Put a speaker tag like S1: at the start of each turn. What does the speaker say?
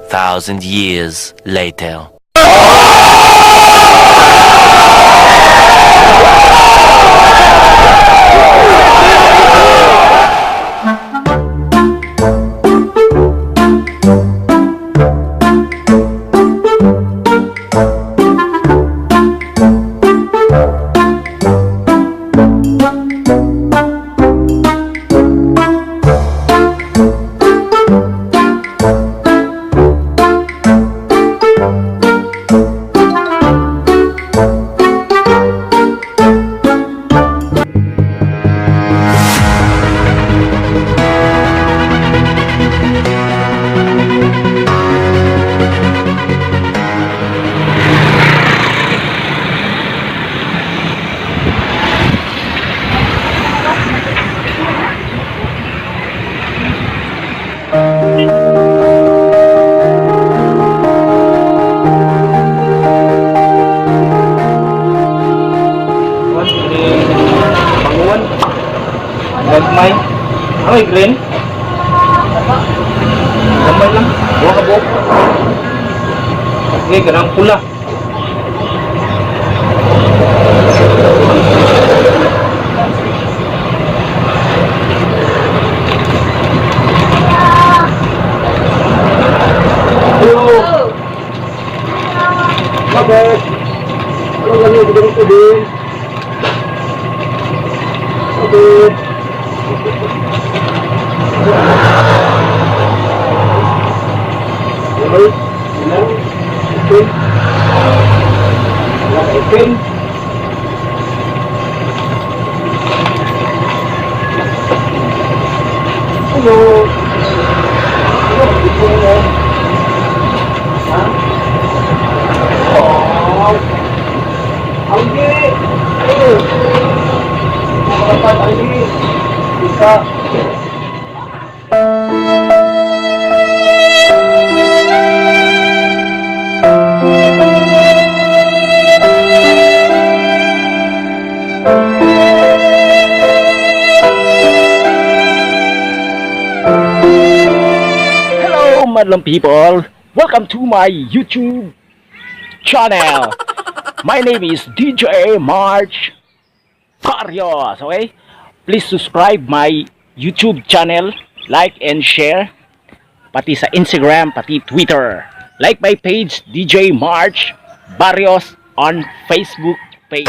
S1: 2,000 years later.
S2: Gagmay. Ay, green. Gamay lang. Buha ka buhok. Okay, ganang pula. Hello. Bakit? Anong ganyan ko ganito din? Bakit? Hello.
S3: Madlang people, welcome to my YouTube channel. My name is DJ March Barrios. Okay, please subscribe my YouTube channel, like and share, pati sa Instagram, pati Twitter. Like my page DJ March Barrios on Facebook page.